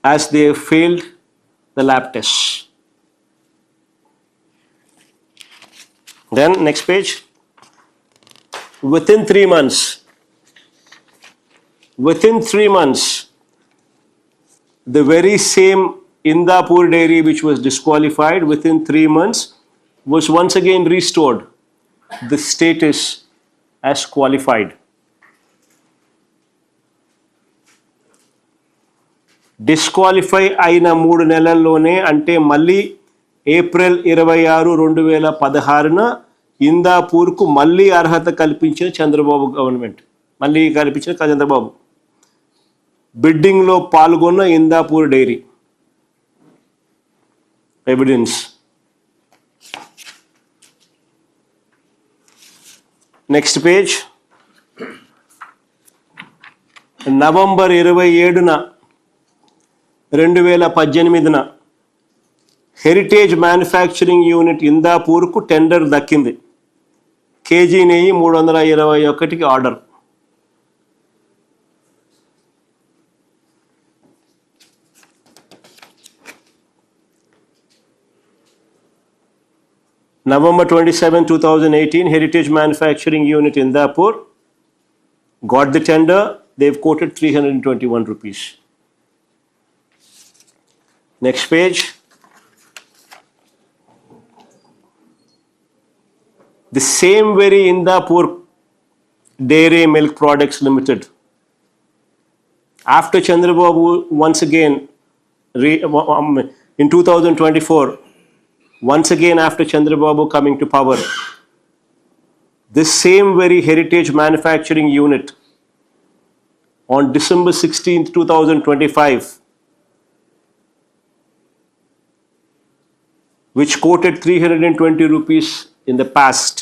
as they failed the lab tests. Then next page. Within 3 months, the very same Indapur dairy which was disqualified, within 3 months was once again restored the status as qualified. Disqualify అయిన 3 నెలల్లోనే, అంటే మళ్ళీ April 26, 2016న ఇందాపూర్కు మళ్ళీ అర్హత కల్పించిన Chandrababu government, మళ్ళీ కల్పించిన చంద్రబాబు బిడ్డింగ్లో పాల్గొన్న Indapur dairy evidence. Next page. November 27న 2018న హెరిటేజ్ మ్యానుఫ్యాక్చరింగ్ యూనిట్ ఇందాపూర్కు టెండర్ దక్కింది. కేజీ నెయ్యి 321కి order. November 27, 2018, Heritage Manufacturing Unit Indapur got the tender. They've quoted 321 rupees. Next page. The same very Indapur Dairy Milk Products Limited, after Chandrababu once again in 2024, once again after Chandrababu coming to power, this same very Heritage Manufacturing Unit on December 16th, 2025, which quoted 320 rupees in the past,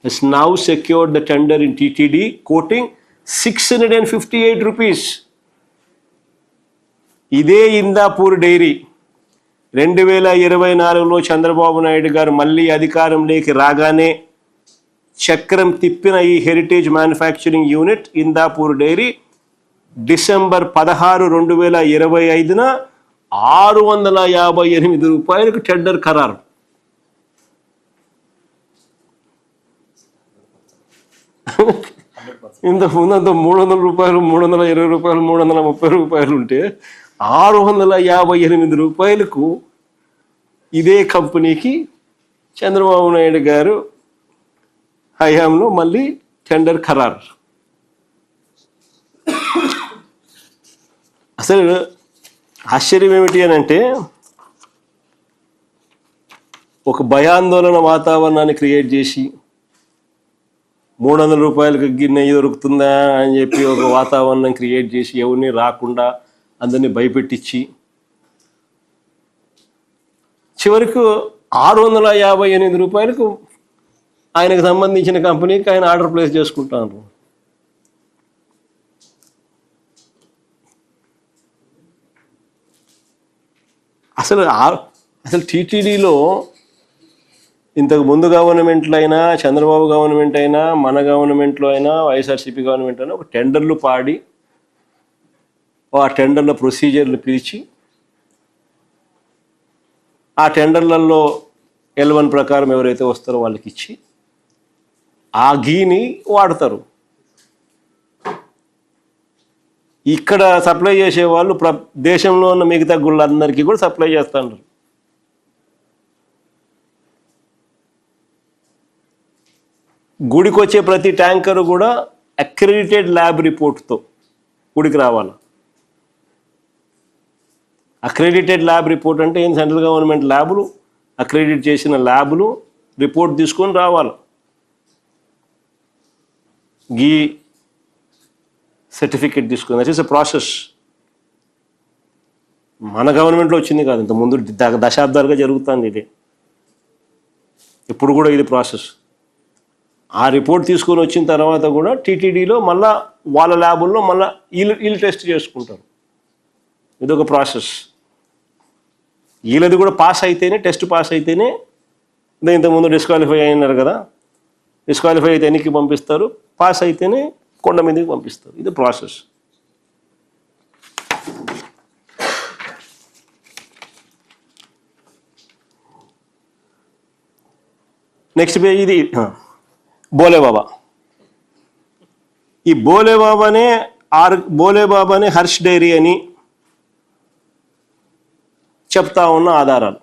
has now secured the tender in TTD, quoting 658 rupees. ఇదే Indapur dairy 2024లో చంద్రబాబు నాయుడు గారు మళ్ళీ అధికారంలోకి రాగానే చక్రం తిప్పిన ఈ Heritage manufacturing unit Indapur dairy December 16, 2025న 658 రూపాయలకు టెండర్ ఖరారు. ఇంత ముందంత 300 రూపాయలు, 320 రూపాయలు, 330 రూపాయలు ఉంటే 658 రూపాయలకు ఇదే కంపెనీకి చంద్రబాబు నాయుడు గారు హయాంలో మళ్ళీ టెండర్ ఖరారు. అసలు ఆశ్చర్యం ఏమిటి అని అంటే, ఒక భయాందోళన వాతావరణాన్ని క్రియేట్ చేసి 300 రూపాయలకి నెయ్యి దొరుకుతుందా అని చెప్పి ఒక వాతావరణం క్రియేట్ చేసి ఎవరిని రాకుండా అందరినీ భయపెట్టించి చివరికి 658 రూపాయలకు ఆయనకు సంబంధించిన కంపెనీకి ఆయన ఆర్డర్ ప్లేస్ చేసుకుంటారు. అసలు టీటీడీలో ఇంతకు ముందు గవర్నమెంట్లో అయినా, చంద్రబాబు గవర్నమెంట్ అయినా, మన గవర్నమెంట్లో అయినా, వైఎస్ఆర్సీపీ గవర్నమెంట్ అయినా ఒక టెండర్లు పాడి ఆ టెండర్ల ప్రొసీజర్లు పిలిచి ఆ టెండర్లలో L1 ప్రకారం ఎవరైతే వస్తారో వాళ్ళకి ఇచ్చి ఆ ఘీని వాడతారు. ఇక్కడ సప్లై చేసే వాళ్ళు దేశంలో ఉన్న మిగతా గుళ్ళందరికీ కూడా సప్లై చేస్తున్నారు. గుడికి వచ్చే ప్రతి ట్యాంకర్ కూడా అక్రెడిటెడ్ ల్యాబ్ రిపోర్ట్తో గుడికి రావాలి. అక్రెడిటెడ్ ల్యాబ్ రిపోర్ట్ అంటే ఏం, సెంట్రల్ గవర్నమెంట్ ల్యాబులు, అక్రెడిట్ చేసిన ల్యాబులు రిపోర్ట్ తీసుకొని రావాలి. గీ సర్టిఫికేట్ తీసుకుని, దట్ ఈస్ ఎ ప్రాసెస్. మన గవర్నమెంట్లో వచ్చింది కాదు, ఇంత ముందు దశాబ్దాలుగా జరుగుతుంది ఇదే. ఇప్పుడు కూడా ఇది ప్రాసెస్. ఆ రిపోర్ట్ తీసుకొని వచ్చిన తర్వాత కూడా టీటీడీలో మళ్ళా వాళ్ళ ల్యాబుల్లో మళ్ళీ వీళ్ళు టెస్ట్ చేసుకుంటారు. ఇదొక ప్రాసెస్. వీళ్ళది కూడా పాస్ అయితేనే, టెస్ట్ పాస్ అయితేనే, ఇంతకుముందు డిస్క్వాలిఫై అయినారు కదా, డిస్క్వాలిఫై అయితే ఎన్నికి పంపిస్తారు, పాస్ అయితేనే కొండ మీదకి పంపిస్తారు. ఇది ప్రాసెస్. నెక్స్ట్ పేజ్ ఇది బోలేబాబా. ఈ బోలేబాబానే హర్ష్ డైరీ అని చెప్తా ఉన్న ఆధారాలు.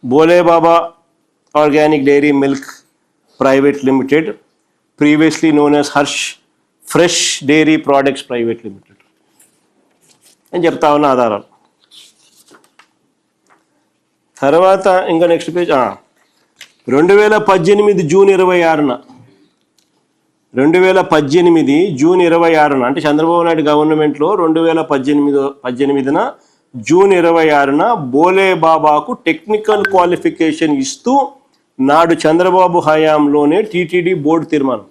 Bholebaba organic dairy milk private limited, previously known as Harsh fresh dairy products private limited అని చెప్తా ఉన్న ఆధారాలు. తర్వాత ఇంకా నెక్స్ట్ పేజ్ 2018 జూన్ 26న 2018 జూన్ 26న అంటే చంద్రబాబు నాయుడు గవర్నమెంట్లో 2018న జూన్ 26న బోలేబాబాకు టెక్నికల్ క్వాలిఫికేషన్ ఇస్తూ నాడు చంద్రబాబు హయాంలోనే టీటీడీ బోర్డు తీర్మానం.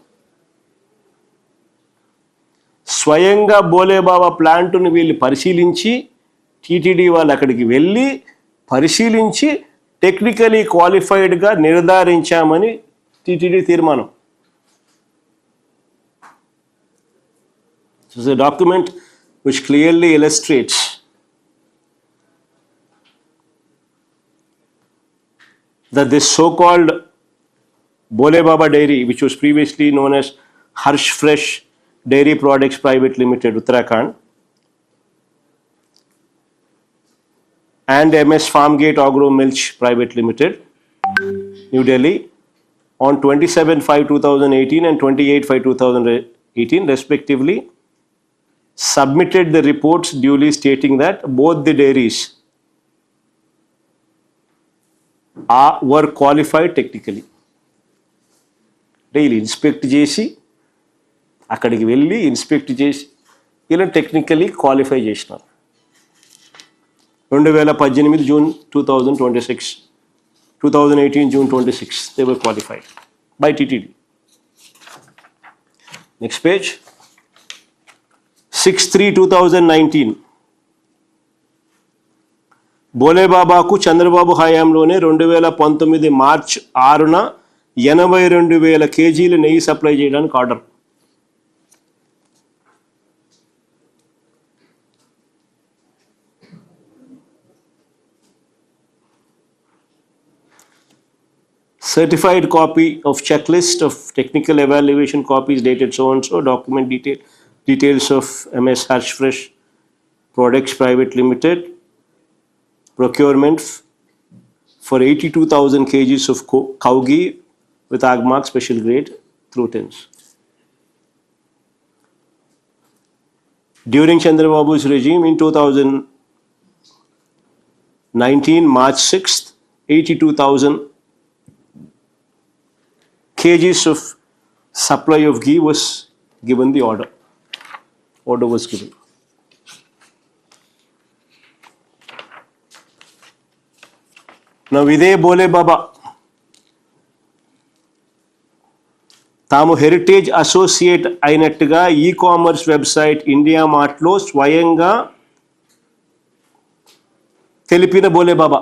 స్వయంగా బోలేబాబా ప్లాంటును వీళ్ళు పరిశీలించి, టీటీడీ వాళ్ళు అక్కడికి వెళ్ళి పరిశీలించి టెక్నికలీ క్వాలిఫైడ్గా నిర్ధారించామని టీటీడీ తీర్మానం. This is a document which clearly illustrates that this so-called Bolebaba Dairy, which was previously known as Harsh Fresh Dairy Products Private Limited, Uttarakhand, and MS Farmgate Agro Milch Private Limited, New Delhi, on 27/5/2018 and 28/5/2018 respectively, submitted the reports duly stating that both the dairies were qualified technically. Daily inspect చేసి అక్కడికి వెళ్ళి inspect చేసి ఇలా technically qualify చేసినారు. 2018 June 2026, 2018 June 26, they were qualified by TTD. Next page. 6/3/2019 బోలేబాబాకు Chandrababu హయాంలోనే 2019 March 6న 82,000 కేజీల నెయ్యి supply చేయడానికి order. Certified copy of checklist of technical evaluation copies dated so and so, document details of MS Harsh Fresh Products Private Limited, procurement for 82,000 kgs of cow ghee with Agmark special grade through tins. During Chandrababu's regime in 2019, March 6th, 82,000 kgs of supply of ghee was given the order. Order was given. Now, ఇదే బోలేబాబా తాము heritage associate అయినట్టుగా e commerce website India మార్ట్లో స్వయంగా తెలిపిన బోలేబాబా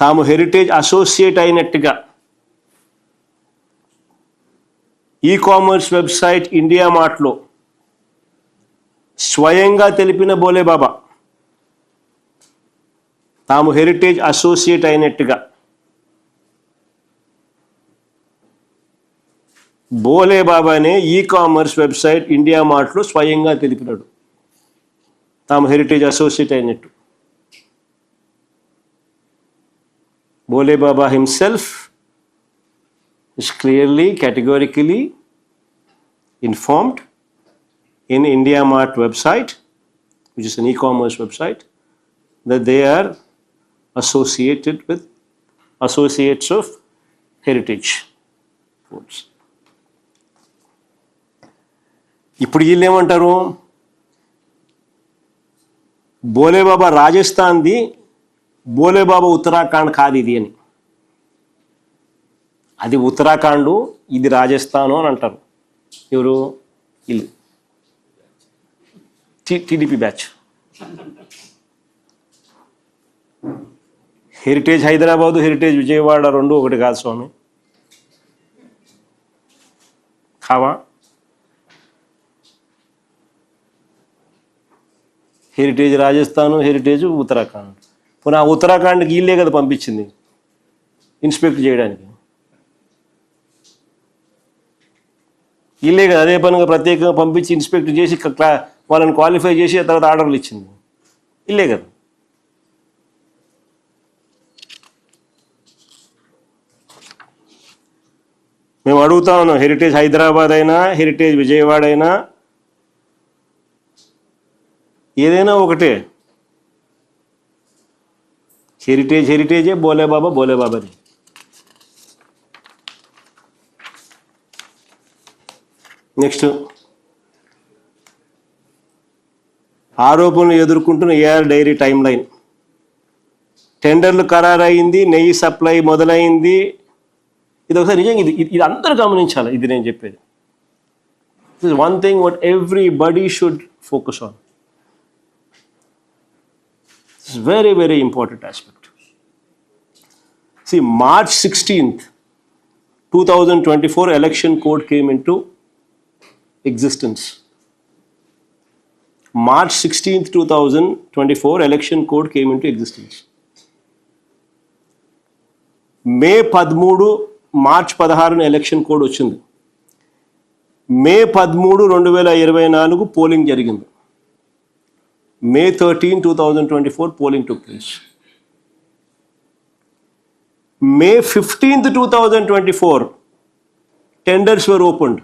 తాము heritage associate అయినట్టుగా e commerce website India మార్ట్లో స్వయంగా తెలిపిన బోలేబాబా తాము హెరిటేజ్ అసోసియేట్ అయినట్టుగా బోలేబాబానే ఈ-కామర్స్ వెబ్సైట్ ఇండియా మార్ట్లో స్వయంగా తెలిపినాడు తాము హెరిటేజ్ అసోసియేట్ అయినట్టు. Bhole Baba himself is clearly, categorically informed in India Mart website, which is an e-commerce website, that they are associated with associates of heritage foods. ఇప్పుడు వీళ్ళు ఏమంటారు, బోలేబాబా రాజస్థాన్ది, బోలేబాబా ఉత్తరాఖండ్ కాదు ఇది అని. అది ఉత్తరాఖండ్, ఇది రాజస్థాను అని అంటారు. ఎవరు? వీళ్ళు TDP batch. Heritage Hyderabad, heritage Vijayawada రెండు ఒకటి కాదు స్వామి. కావా? Heritage Rajasthan, heritage Uttarakhand. పునః ఉత్తరాఖండ్కి వీళ్ళే కదా పంపించింది ఇన్స్పెక్ట్ చేయడానికి. ఇల్లే కదా, అదే పనిగా ప్రత్యేకంగా పంపించి ఇన్స్పెక్ట్ చేసి వాళ్ళని క్వాలిఫై చేసి ఆ తర్వాత ఆర్డర్లు ఇచ్చింది. ఇల్లే కదా. మేము అడుగుతా ఉన్నాం, హెరిటేజ్ హైదరాబాద్ అయినా హెరిటేజ్ విజయవాడ అయినా ఏదైనా ఒకటే. హెరిటేజే, బోలేబాబానే. నెక్స్ట్, ఆరోపణలు ఎదుర్కొంటున్న ఏఆర్ డైరీ టైం లైన్. టెండర్లు ఖరారయింది, నెయ్యి సప్లై మొదలైంది. ఇది ఒకసారి నిజంగా ఇది అందరూ గమనించాలి. ఇది నేను చెప్పేది. This is one thing what everybody should focus on. This is very very important aspect. See, March 16th, 2024 election code came into existence. March 16th, 2024 election code came into existence. May 13, March 16 election code వచ్చింది. మే 13, 2024 polling జరిగింది. మే 13, 2024 polling took place. May 15th, 2024 tenders were opened.